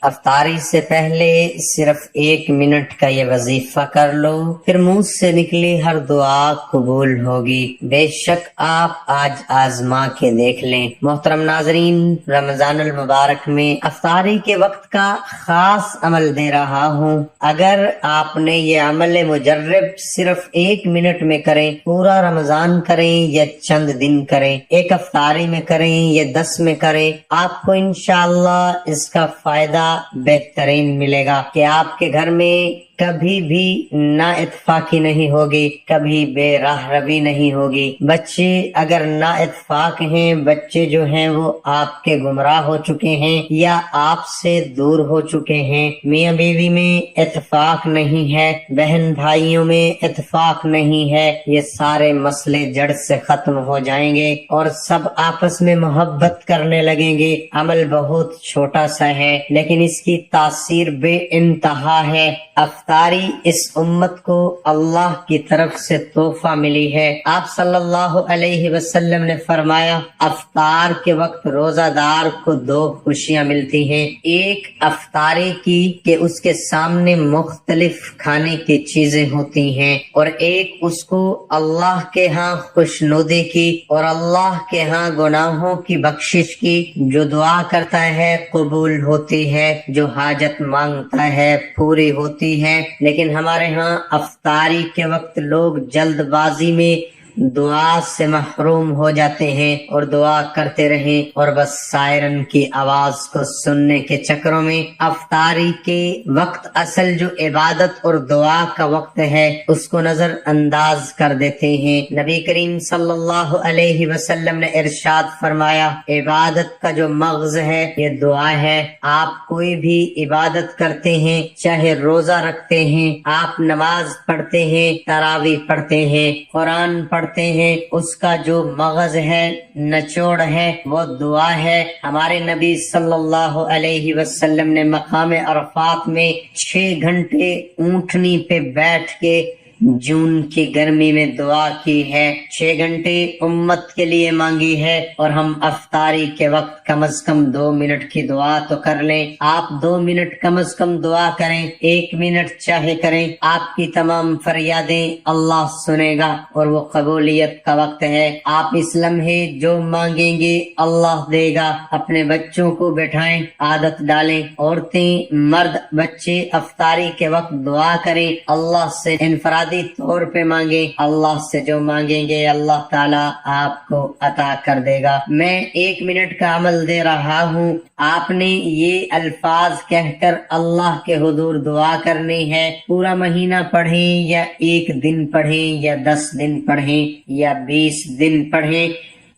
افطاری سے پہلے صرف 1 منٹ کا یہ وظیفہ کر لو، پھر منہ سے نکلی ہر دعا قبول ہوگی۔ بے شک آپ آج آزما کے دیکھ لیں۔ محترم ناظرین، رمضان المبارک میں افطاری کے وقت کا خاص عمل دے رہا ہوں۔ اگر آپ نے یہ عمل مجرب صرف 1 منٹ میں کریں، پورا رمضان کریں یا چند دن کریں، ایک افطاری میں کریں یا 10 میں کریں، آپ کو انشاءاللہ اس کا فائدہ بہترین ملے گا کہ آپ کے گھر میں کبھی بھی نا اتفاقی نہیں ہوگی، کبھی بے راہ روی نہیں ہوگی۔ بچے اگر نا اتفاق ہیں، بچے جو ہیں وہ آپ کے گمراہ ہو چکے ہیں یا آپ سے دور ہو چکے ہیں، میاں بیوی میں اتفاق نہیں ہے، بہن بھائیوں میں اتفاق نہیں ہے، یہ سارے مسئلے جڑ سے ختم ہو جائیں گے اور سب آپس میں محبت کرنے لگیں گے۔ عمل بہت چھوٹا سا ہے لیکن اس کی تاثیر بے انتہا ہے۔ افطاری اس امت کو اللہ کی طرف سے تحفہ ملی ہے۔ آپ صلی اللہ علیہ وسلم نے فرمایا، افطار کے وقت روزہ دار کو 2 خوشیاں ملتی ہیں، ایک افطاری کی کہ اس کے سامنے مختلف کھانے کی چیزیں ہوتی ہیں، اور ایک اس کو اللہ کے ہاں خوشنودی کی اور اللہ کے ہاں گناہوں کی بخشش کی۔ جو دعا کرتا ہے قبول ہوتی ہے، جو حاجت مانگتا ہے پوری ہوتی ہے۔ لیکن ہمارے ہاں افطاری کے وقت لوگ جلد بازی میں دعا سے محروم ہو جاتے ہیں اور دعا کرتے رہیں اور بس سائرن کی آواز کو سننے کے چکروں میں افطاری کے وقت اصل جو عبادت اور دعا کا وقت ہے اس کو نظر انداز کر دیتے ہیں۔ نبی کریم صلی اللہ علیہ وسلم نے ارشاد فرمایا، عبادت کا جو مغز ہے یہ دعا ہے۔ آپ کوئی بھی عبادت کرتے ہیں، چاہے روزہ رکھتے ہیں، آپ نماز پڑھتے ہیں، تراویح پڑھتے ہیں، قرآن پڑھتے ہیں، اس کا جو مغز ہے، نچوڑ ہے، وہ دعا ہے۔ ہمارے نبی صلی اللہ علیہ وسلم نے مقام عرفات میں 6 گھنٹے اونٹنی پہ بیٹھ کے جون کی گرمی میں دعا کی ہے، 6 گھنٹے امت کے لیے مانگی ہے، اور ہم افطاری کے وقت کم از کم 2 منٹ کی دعا تو کر لیں۔ آپ 2 منٹ کم از کم دعا کریں، 1 منٹ چاہے کریں، آپ کی تمام فریادیں اللہ سنے گا اور وہ قبولیت کا وقت ہے۔ آپ اس لمحے جو مانگیں گے اللہ دے گا۔ اپنے بچوں کو بٹھائیں، عادت ڈالیں، عورتیں مرد بچے افطاری کے وقت دعا کریں، اللہ سے انفرادی طور پہ مانگیں، اللہ سے جو مانگیں گے اللہ تعالیٰ آپ کو عطا کر دے گا۔ میں 1 منٹ کا عمل دے رہا ہوں، آپ نے یہ الفاظ کہہ کر اللہ کے حضور دعا کرنی ہے۔ پورا مہینہ پڑھیں یا 1 دن پڑھیں یا 10 دن پڑھیں یا 20 دن پڑھیں،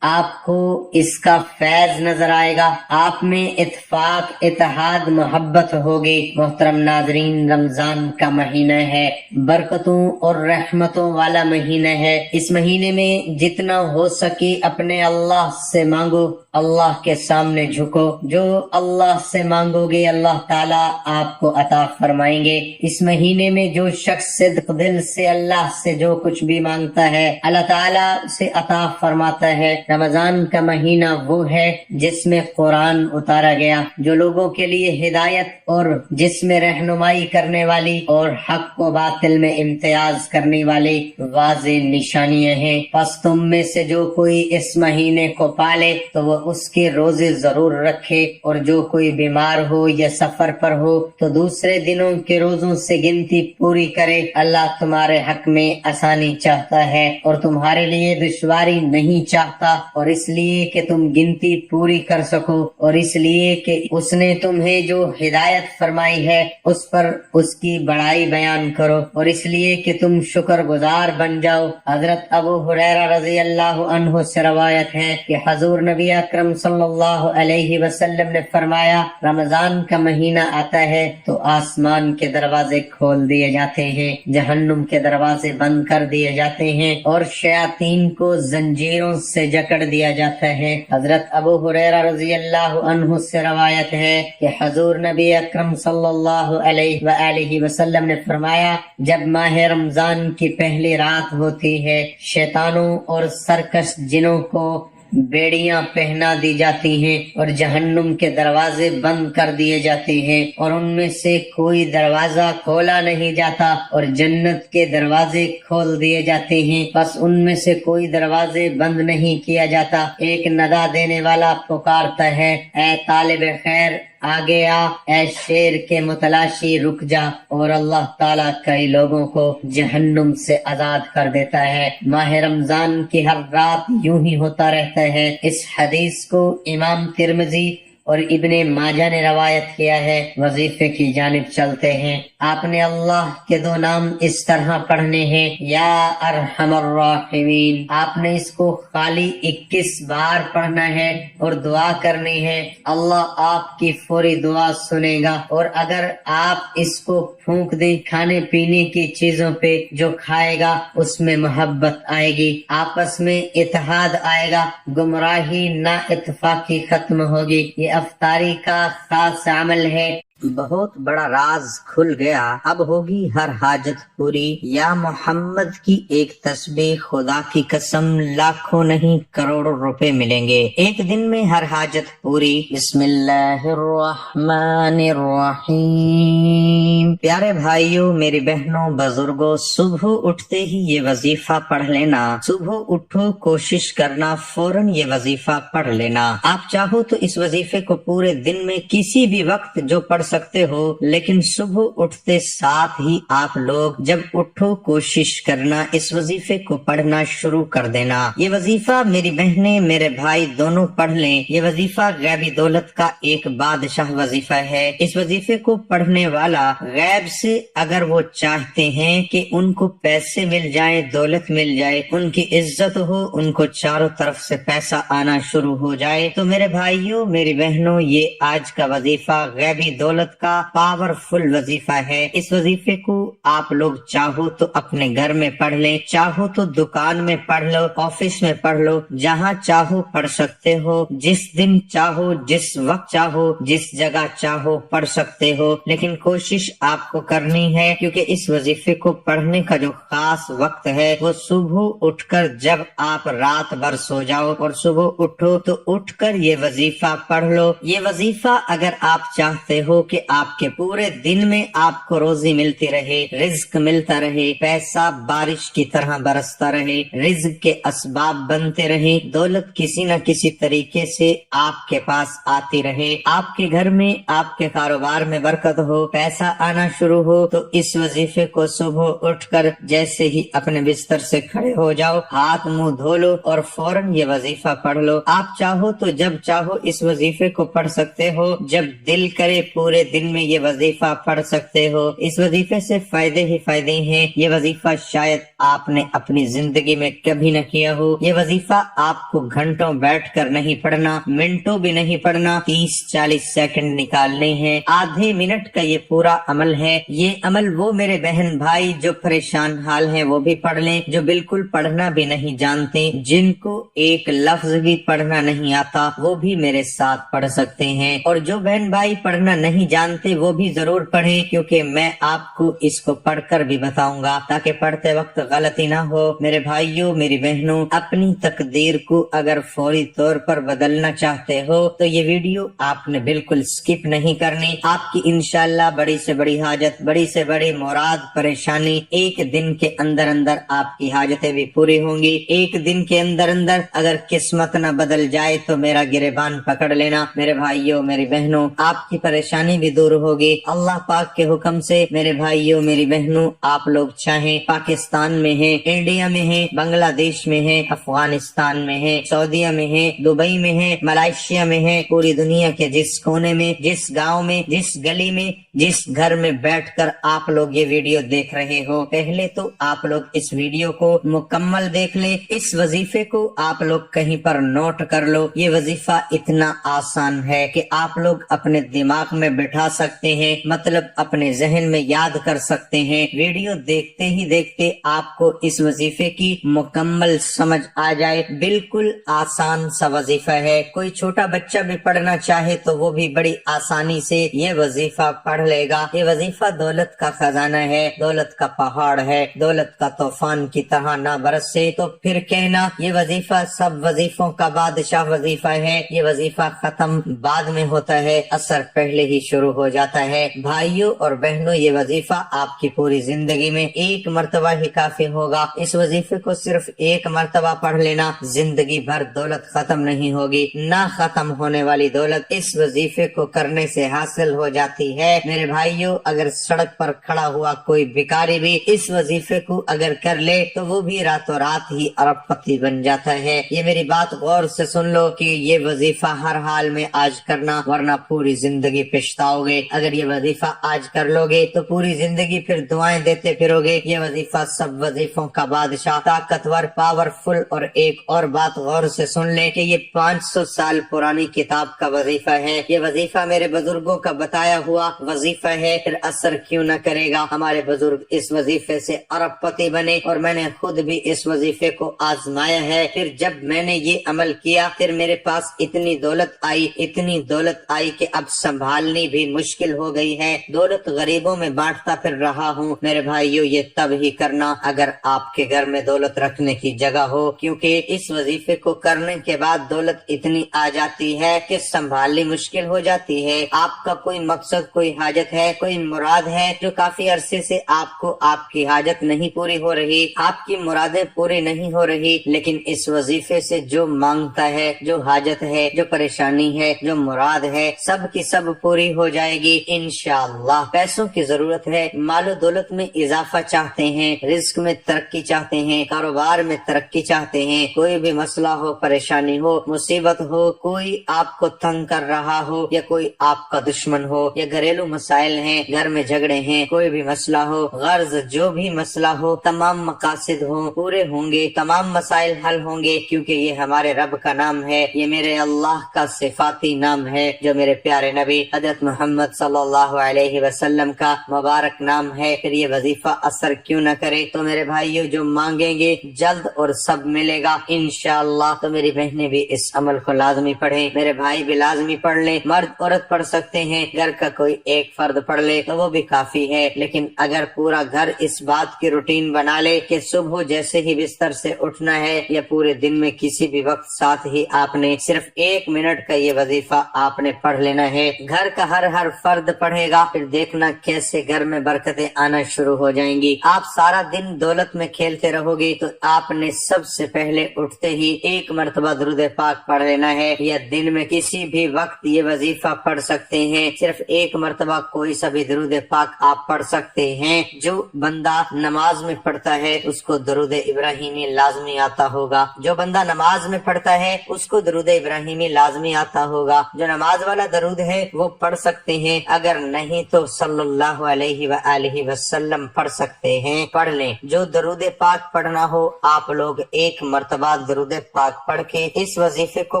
آپ کو اس کا فیض نظر آئے گا، آپ میں اتفاق، اتحاد، محبت ہوگی۔ محترم ناظرین، رمضان کا مہینہ ہے، برکتوں اور رحمتوں والا مہینہ ہے۔ اس مہینے میں جتنا ہو سکے اپنے اللہ سے مانگو، اللہ کے سامنے جھکو، جو اللہ سے مانگو گے اللہ تعالیٰ آپ کو عطا فرمائیں گے۔ اس مہینے میں جو شخص صدق دل سے اللہ سے جو کچھ بھی مانگتا ہے اللہ تعالیٰ اسے عطا فرماتا ہے۔ رمضان کا مہینہ وہ ہے جس میں قرآن اتارا گیا، جو لوگوں کے لیے ہدایت اور جس میں رہنمائی کرنے والی اور حق و باطل میں امتیاز کرنے والی واضح نشانیاں ہیں۔ پس تم میں سے جو کوئی اس مہینے کو پالے تو وہ اس کے روزے ضرور رکھے، اور جو کوئی بیمار ہو یا سفر پر ہو تو دوسرے دنوں کے روزوں سے گنتی پوری کرے۔ اللہ تمہارے حق میں آسانی چاہتا ہے اور تمہارے لیے دشواری نہیں چاہتا، اور اس لیے کہ تم گنتی پوری کر سکو، اور اس لیے کہ اس نے تمہیں جو ہدایت فرمائی ہے اس پر اس کی بڑائی بیان کرو، اور اس لیے کہ تم شکر گزار بن جاؤ۔ حضرت ابو ہریرہ رضی اللہ عنہ سے روایت ہے کہ حضور نبی اکرم صلی اللہ علیہ وسلم نے فرمایا، رمضان کا مہینہ آتا ہے تو آسمان کے دروازے کھول دیے جاتے ہیں، جہنم کے دروازے بند کر دیے جاتے ہیں، اور شیاطین کو زنجیروں سے جکڑ دیا جاتا ہے۔ حضرت ابو ہریرہ رضی اللہ عنہ سے روایت ہے کہ حضور نبی اکرم صلی اللہ علیہ وآلہ وسلم نے فرمایا، جب ماہ رمضان کی پہلی رات ہوتی ہے، شیطانوں اور سرکش جنوں کو बेड़ियां पहना दी जाती हैं और जहन्नुम के दरवाजे बंद कर दिए जाते हैं और उनमें से कोई दरवाजा खोला नहीं जाता और जन्नत के दरवाजे खोल दिए जाते हैं, बस उनमें से कोई दरवाजे बंद नहीं किया जाता। एक नदा देने वाला पुकारता है, ऐ तालिब खैर आगे आ, ऐ शेर के मुतलाशी रुक जा, और अल्लाह ताला कई लोगों को जहन्नुम से आजाद कर देता है। माह रमजान की हर रात यूं ही होता रहता है। इस हदीस को इमाम तिरमिजी और इब्ने माजा ने रवायत किया है। वजीफे की जानिब चलते हैं। आपने अल्लाह के दो नाम इस तरह पढ़ने हैं, या अरहमर राहिमीन। आपने इसको खाली 21 बार पढ़ना है और दुआ करनी है। अल्लाह आपकी फौरी दुआ सुनेगा। और अगर आप इसको फूंक दें खाने पीने की चीजों पे, जो खाएगा उसमें मोहब्बत आएगी, आपस में इत्तेहाद आएगा, गुमराही ना इत्तफाकी खत्म होगी। ये अफ्तारी का खास अमल है। बहुत बड़ा राज खुल गया, अब होगी हर हाजत पूरी। या मोहम्मद की एक तस्बीह खुदा की कसम लाखों नहीं करोड़ों रुपए मिलेंगे एक दिन में, हर हाजत पूरी। बिस्मिल्लाहिर्रहमानिर्रहीम। प्यारे भाइयों, मेरी बहनों, बुजुर्गों, सुबह उठते ही ये वजीफा पढ़ लेना। सुबह उठो, कोशिश करना फौरन ये वजीफा पढ़ लेना। आप चाहो तो इस वजीफे को पूरे दिन में किसी भी वक्त जो पढ़ सकते हो, लेकिन सुबह उठते साथ ही आप लोग जब उठो कोशिश करना इस वजीफे को पढ़ना शुरू कर देना। ये वजीफा मेरी बहनें मेरे भाई दोनों पढ़ लें। ये वजीफा गैबी दौलत का एक बादशाह वजीफा है। इस वजीफे को पढ़ने वाला गैब से अगर वो चाहते हैं कि उनको पैसे मिल जाए, दौलत मिल जाए, उनकी इज्जत हो, उनको चारों तरफ से पैसा आना शुरू हो जाए, तो मेरे भाइयों मेरी बहनों, ये आज का वजीफा गैबी दौलत का पावरफुल वजीफा है। इस वजीफे को आप लोग चाहो तो अपने घर में पढ़ लें, चाहो तो दुकान में पढ़ लो, ऑफिस में पढ़ लो, जहाँ चाहो पढ़ सकते हो, जिस दिन चाहो, जिस वक्त चाहो, जिस जगह चाहो पढ़ सकते हो। लेकिन कोशिश आपको करनी है, क्योंकि इस वजीफे को पढ़ने का जो खास वक्त है वो सुबह उठकर, जब आप रात भर सो जाओ और सुबह उठो तो उठकर ये वजीफा पढ़ लो। ये वजीफा अगर आप चाहते हो कि आपके पूरे दिन में आपको रोजी मिलती रहे, रिज्क मिलता रहे, पैसा बारिश की तरह बरसता रहे, रिज्क के असबाब बनते रहे, दौलत किसी न किसी तरीके से आपके पास आती रहे, आपके घर में, आपके कारोबार में बरकत हो, पैसा आना शुरू हो, तो इस वजीफे को सुबह उठकर जैसे ही अपने बिस्तर से खड़े हो जाओ, हाथ मुंह धो लो और फौरन ये वजीफा पढ़ लो। आप चाहो तो जब चाहो इस वजीफे को पढ़ सकते हो, जब दिल करे पूरे दिन में ये वजीफा पढ़ सकते हो। इस वजीफे से फायदे ही फायदे हैं। ये वजीफा शायद आपने अपनी जिंदगी में कभी न किया हो। ये वजीफा आपको घंटों बैठकर नहीं पढ़ना, मिनटों भी नहीं पढ़ना, 30-40 सेकंड निकालने हैं। आधे मिनट का ये पूरा अमल है। ये अमल वो मेरे बहन भाई जो परेशान हाल हैं वो भी पढ़ लें, जो बिल्कुल पढ़ना भी नहीं जानते, जिनको एक लफ्ज भी पढ़ना नहीं आता, वो भी मेरे साथ पढ़ सकते हैं। और जो बहन भाई पढ़ना नहीं जानते वो भी जरूर पढ़ें, क्योंकि मैं आपको इसको पढ़कर भी बताऊंगा ताकि पढ़ते वक्त गलती ना हो। मेरे भाइयों मेरी बहनों, अपनी तकदीर को अगर फौरी तौर पर बदलना चाहते हो तो ये वीडियो आपने बिल्कुल स्किप नहीं करनी। आपकी इंशाल्लाह बड़ी से बड़ी हाजत, बड़ी से बड़ी मुराद, परेशानी एक दिन के अंदर अंदर आपकी हाजतें भी पूरी होंगी। एक दिन के अंदर अंदर अगर किस्मत न बदल जाए तो मेरा गिरेबान पकड़ लेना। मेरे भाइयों मेरी बहनों, आपकी परेशानी भी दूर होगी अल्लाह पाक के हुक्म से। मेरे भाइयों मेरी बहनों, आप लोग चाहें पाकिस्तान में हैं, इंडिया में हैं, बांग्लादेश में हैं, अफगानिस्तान में हैं, सऊदीया में हैं, दुबई में हैं, मलेशिया में हैं, पूरी दुनिया के जिस कोने में, जिस गांव में, जिस गली में, जिस घर में बैठकर आप लोग ये वीडियो देख रहे हो, पहले तो आप लोग इस वीडियो को मुकम्मल देख ले। इस वजीफे को आप लोग कहीं पर नोट कर लो। ये वजीफा इतना आसान है कि आप लोग अपने दिमाग में बिठा सकते हैं, मतलब अपने जहन में याद कर सकते हैं। वीडियो देखते ही देखते आपको इस वजीफे की मुकम्मल समझ आ जाए। बिल्कुल आसान सा वजीफा है, कोई छोटा बच्चा भी पढ़ना चाहे तो वो भी बड़ी आसानी से ये वजीफा पढ़ लेगा। ये वजीफा दौलत का खजाना है, दौलत का पहाड़ है, दौलत का तूफान की तरह ना बरसे तो फिर कहना ये वजीफा सब वजीफों का बादशाह वजीफा है। ये वजीफा खत्म बाद में होता है, असर पहले ही शुरू हो जाता है। भाइयों और बहनों, ये वजीफा आपकी पूरी जिंदगी में एक मर्तबा ही काफी होगा। इस वजीफे को सिर्फ एक मर्तबा पढ़ लेना, जिंदगी भर दौलत खत्म नहीं होगी। ना खत्म होने वाली दौलत इस वजीफे को करने से हासिल हो जाती है। मेरे भाइयों, अगर सड़क पर खड़ा हुआ कोई भिखारी भी इस वजीफे को अगर कर ले तो वो भी रातों रात ही अरबपति बन जाता है। ये मेरी बात गौर से सुन लो कि ये वजीफा हर हाल में आज करना, वरना पूरी जिंदगी पछताओगे। अगर ये वजीफा आज कर लोगे तो पूरी जिंदगी फिर दुआएं देते फिरोगे। ये वजीफा सब वजीफों का बादशाह, ताकतवर, पावरफुल। और एक और बात गौर से सुन ले कि ये 500 साल पुरानी किताब का वजीफा है। ये वजीफा मेरे बुजुर्गों का बताया हुआ वजीफा है, फिर असर क्यों न करेगा। हमारे बुजुर्ग इस वजीफे से अरबपति बने और मैंने खुद भी इस वजीफे को आजमाया है। फिर जब मैंने ये अमल किया फिर मेरे पास इतनी दौलत आई, इतनी दौलत आई कि अब संभालनी भी मुश्किल हो गई है। दौलत गरीबों में बांटता फिर रहा हूँ। मेरे भाइयों, ये तब ही करना अगर आपके घर में दौलत रखने की जगह हो, क्योंकि इस वजीफे को करने के बाद दौलत इतनी आ जाती है कि संभालनी मुश्किल हो जाती है। आपका कोई मकसद, कोई हाजत है, कोई मुराद है जो काफी अरसे से आपको आपकी हाजत नहीं पूरी हो रही, आपकी मुरादें पूरी नहीं हो रही, लेकिन इस वजीफे से जो मांगता है, जो हाजत है, जो परेशानी है, जो मुराद है, सब की सब पूरी हो जाएगी इंशाअल्लाह। पैसों की जरूरत है, मालो दौलत में इजाफा चाहते हैं, रिस्क में तरक्की चाहते हैं, कारोबार में तरक्की चाहते हैं, कोई भी मसला हो, परेशानी हो, मुसीबत हो, कोई आपको तंग कर रहा हो या कोई आपका दुश्मन हो, या घरेलू मसाइल हैं, घर में झगड़े हैं, कोई भी मसला हो, गर्ज जो भी मसला हो, तमाम मकासिद हो पूरे होंगे, तमाम मसाइल हल होंगे, क्योंकि ये हमारे रब का नाम है, ये मेरे अल्लाह का सिफाती नाम है, जो मेरे प्यारे नबी हजरत मोहम्मद सल्लल्लाहु अलैहि वसल्लम का मुबारक नाम है। फिर ये वजीफा असर क्यों न करे। तो मेरे भाइयों, जो मांगेंगे जल्द और सब मिलेगा इंशाअल्लाह। तो मेरी बहनें भी इस अमल को लाजमी पढ़ें, मेरे भाई भी लाजमी पढ़ ले। मर्द औरत पढ़ सकते हैं, घर का कोई एक फर्द पढ़ ले तो वो भी काफी है, लेकिन अगर पूरा घर इस बात की रूटीन बना ले कि सुबह जैसे ही बिस्तर से उठना है या पूरे दिन में किसी भी वक्त साथ ही आपने सिर्फ 1 मिनट का ये वजीफा आपने पढ़ लेना है। घर का हर फर्द पढ़ेगा, फिर देखना कैसे घर में बरकतें आना शुरू हो जाएंगी। आप सारा दिन दौलत में खेलते रहोगे तो आपने सबसे पहले उठते ही 1 मरतबा दुरूद पाक पढ़ लेना है, या दिन में किसी भी वक्त ये वजीफा पढ़ सकते हैं। सिर्फ 1 मरतबा कोई सा भी दुरूद पाक आप पढ़ सकते हैं। जो बंदा नमाज में पढ़ता है उसको दुरूद इब्राहिमी लाजमी आता होगा, जो बंदा नमाज में पढ़ता है उसको दुरूद इब्राहिमी लाजमी आता होगा। जो नमाज वाला दरूद है वो पढ़ सकते हैं, अगर नहीं तो सल्लल्लाहु अलैहि वआलिहि वसल्लम पढ़ सकते हैं, पढ़ लें। जो दरूद पाक पढ़ना हो आप लोग 1 मरतबा दरूद पाक पढ़ के इस वजीफे को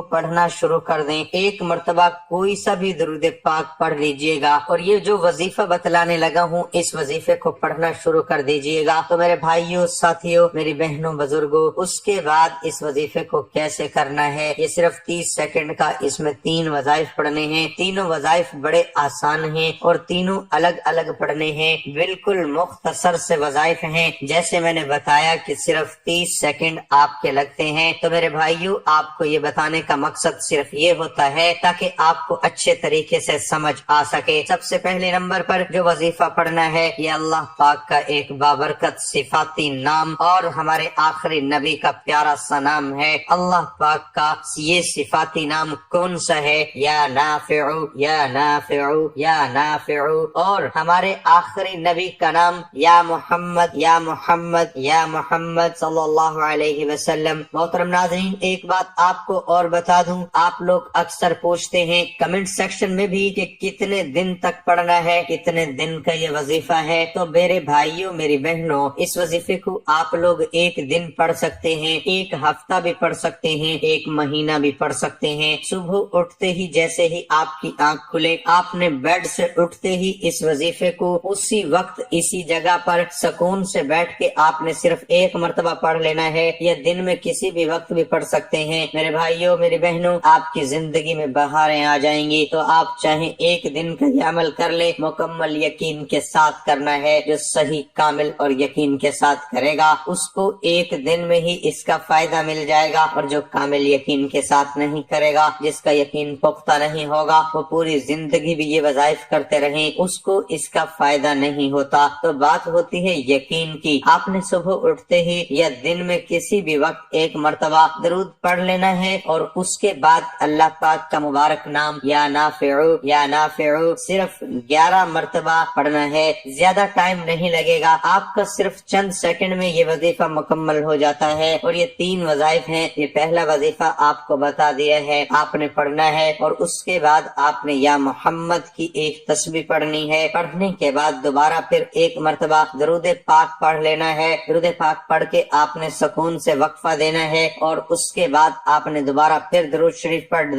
पढ़ना शुरू कर दें। 1 मरतबा कोई सा भी दरूद पाक पढ़ लीजिएगा और ये जो वजीफा बतलाने लगा हूँ इस वजीफे को पढ़ना शुरू कर दीजिएगा। तो मेरे भाइयों, साथियों, मेरी बहनों, बुजुर्गों, उसके बाद इस वजीफे को कैसे करना है, ये सिर्फ 30 सेकंड का, इसमें 3 वजाइफ पढ़ने हैं। तीनों वजाइफ बड़े आसान हैं और तीनों अलग अलग पढ़ने हैं, बिल्कुल मुख्तसर से वजाइफ हैं। जैसे मैंने बताया कि सिर्फ 30 सेकंड आपके लगते हैं। तो मेरे भाइयों, आपको ये बताने का मकसद सिर्फ ये होता है ताकि आपको अच्छे तरीके से समझ आ सके। सबसे पहले नंबर पर जो वजीफा पढ़ना है ये अल्लाह पाक का एक बाबरकत सिफाती नाम और हमारे आखिरी नबी का प्यारा सा नाम है। अल्लाह पाक का ये सिफाती नाम कौन सा है? या नाफिउ, या नाफिउ, या नाफिउ। और हमारे आखिरी नबी का नाम या मोहम्मद, या मोहम्मद, या मोहम्मद सल्लल्लाहु अलैहि वसल्लम। मोहतरम नाज़रीन, एक बात आपको और बता दूं, आप लोग अक्सर पूछते हैं कमेंट सेक्शन में भी कि कितने दिन तक पढ़ना है, कितने दिन का ये वजीफा है। तो मेरे भाइयों, मेरी बहनों, इस वजीफे को आप लोग 1 दिन पढ़ सकते हैं, 1 हफ्ता भी पढ़ सकते हैं, 1 महीना भी पढ़ सकते हैं। सुबह उठते ही जैसे ही आपकी आंख खुले آپ نے بیڈ سے اٹھتے ہی اس وظیفے کو اسی وقت اسی جگہ پر سکون سے بیٹھ کے آپ نے صرف ایک مرتبہ پڑھ لینا ہے، یا دن میں کسی بھی وقت بھی پڑھ سکتے ہیں۔ میرے بھائیوں میری بہنوں، آپ کی زندگی میں بہاریں آ جائیں گی، تو آپ چاہیں ایک دن کا یہ عمل کر لیں، مکمل یقین کے ساتھ کرنا ہے۔ جو صحیح کامل اور یقین کے ساتھ کرے گا اس کو ایک دن میں ہی اس کا فائدہ مل جائے گا، اور جو کامل یقین کے ساتھ نہیں کرے گا، جس کا یقین پختہ نہیں ہوگا، وہ پوری زندگی بھی یہ وظائف کرتے رہیں، اس کو اس کا فائدہ نہیں ہوتا۔ تو بات ہوتی ہے یقین کی۔ آپ نے صبح اٹھتے ہی یا دن میں کسی بھی وقت ایک مرتبہ درود پڑھ لینا ہے، اور اس کے بعد اللہ پاک کا مبارک نام یا نافعو یا نافعو صرف 11 مرتبہ پڑھنا ہے۔ زیادہ ٹائم نہیں لگے گا، آپ کا صرف چند سیکنڈ میں یہ وظیفہ مکمل ہو جاتا ہے۔ اور یہ 3 وظائف ہیں۔ یہ پہلا وظیفہ آپ کو بتا دیا ہے، آپ نے پڑھنا ہے، اور اس کے بعد آپ نے یا محمد کی ایک تسبیح پڑھنی ہے۔ پڑھنے کے بعد دوبارہ پھر ایک مرتبہ درود پاک پڑھ لینا ہے۔ درود پاک پڑھ کے آپ نے سکون سے وقفہ دینا ہے، اور اس کے بعد آپ نے دوبارہ پھر درود شریف پڑھ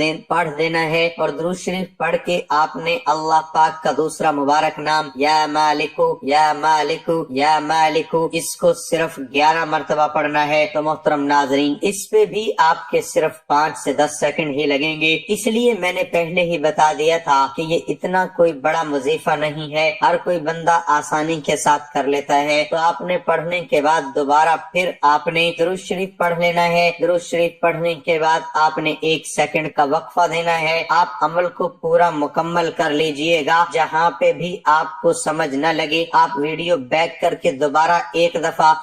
دینا ہے، اور درود شریف پڑھ کے آپ نے اللہ پاک کا دوسرا مبارک نام یا مالکو یا مالکو یا مالکو اس کو صرف 11 مرتبہ پڑھنا ہے۔ تو محترم ناظرین، اس پہ بھی آپ کے صرف 5 سے 10 سیکنڈ ہی لگیں گے، اس لیے میں نے پہلے ہی بتا دیا تھا کہ یہ اتنا کوئی بڑا وظیفہ نہیں ہے، ہر کوئی بندہ آسانی کے ساتھ کر لیتا ہے۔ تو آپ نے پڑھنے کے بعد دوبارہ پھر آپ نے درود شریف پڑھ لینا ہے۔ درود شریف پڑھنے کے بعد آپ نے 1 سیکنڈ کا وقفہ دینا ہے۔ آپ عمل کو پورا مکمل کر لیجئے گا، جہاں پہ بھی آپ کو سمجھ نہ لگے آپ ویڈیو بیک کر کے دوبارہ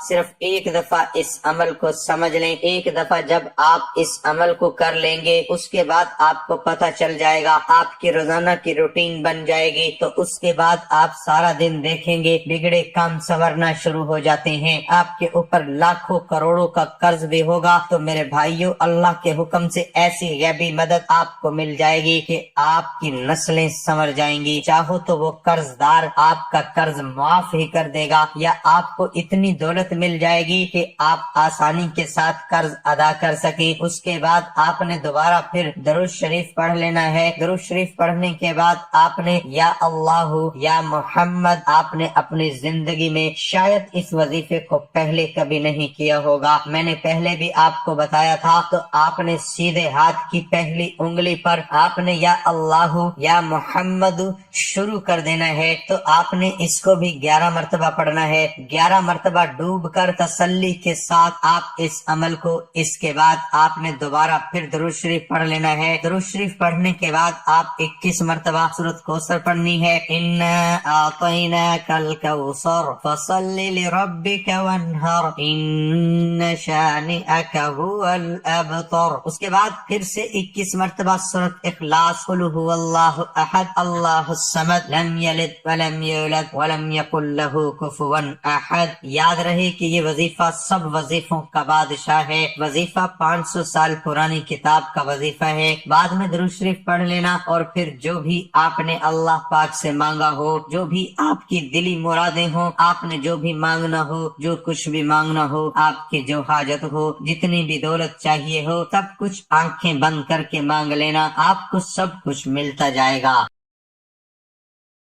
صرف ایک دفعہ اس عمل کو سمجھ لیں۔ ایک دفعہ جب آپ اس عمل کو کر لیں گے، اس کے بعد آپ کو پتہ چل جائے گا، آپ کی روزانہ کی روٹین بن جائے گی۔ تو اس کے بعد آپ سارا دن دیکھیں گے بگڑے کام سنورنا شروع ہو جاتے ہیں۔ آپ کے اوپر لاکھوں کروڑوں کا قرض بھی ہوگا، تو میرے بھائیوں اللہ کے حکم سے ایسی غیبی مدد آپ کو مل جائے گی کہ آپ کی نسلیں سنور جائیں گی۔ چاہو تو وہ قرض دار آپ کا قرض معاف ہی کر دے گا، یا آپ کو اتنی دولت مل جائے گی کہ آپ آسانی کے ساتھ قرض ادا کر سکیں۔ اس کے بعد آپ نے دوبارہ پھر درود شریف پڑھ لینا ہے۔ درود شریف پڑھنے کے بعد آپ نے یا اللہ یا محمد آپ نے اپنی زندگی میں شاید اس وظیفے کو پہلے کبھی نہیں کیا ہوگا، میں نے پہلے بھی آپ کو بتایا تھا، تو آپ نے سیدھے ہاتھ کی پہلی انگلی پر آپ نے یا اللہ یا محمد شروع کر دینا ہے۔ تو آپ نے اس کو بھی 11 مرتبہ پڑھنا ہے۔ 11 مرتبہ ڈوب کر تسلی کے ساتھ آپ اس عمل کو، اس کے بعد آپ نے دوبارہ پھر درود شریف پڑھ لینا ہے۔ درود شریف پڑھنے کے بعد آپ 21 مرتبہ سورۃ کوثر پڑھنی ہے۔ انا اعطیناک الکوثر فصل لربک وانحر ان شانئک هو الابتر۔ اس کے بعد پھر سے 21 مرتبہ سورۃ اخلاص، قل هو اللہ احد اللہ الصمد لم یلد ولم یولد ولم یکن له کفوا احد۔ یاد رہے کہ یہ وظیفہ سب وظیفوں کا بادشاہ ہے، وظیفہ 500 سال پرانی کتاب کا وظیفہ ہے۔ بعد میں درود شریف پڑھ لینا، اور پھر جو بھی آپ نے اللہ پاک سے مانگا ہو، جو بھی آپ کی دلی مرادیں ہوں، آپ نے جو بھی مانگنا ہو، جو کچھ بھی مانگنا ہو، آپ کی جو حاجت ہو، جتنی بھی دولت چاہیے ہو، سب کچھ آنکھیں بند کر کے مانگ لینا، آپ کو سب کچھ ملتا جائے گا۔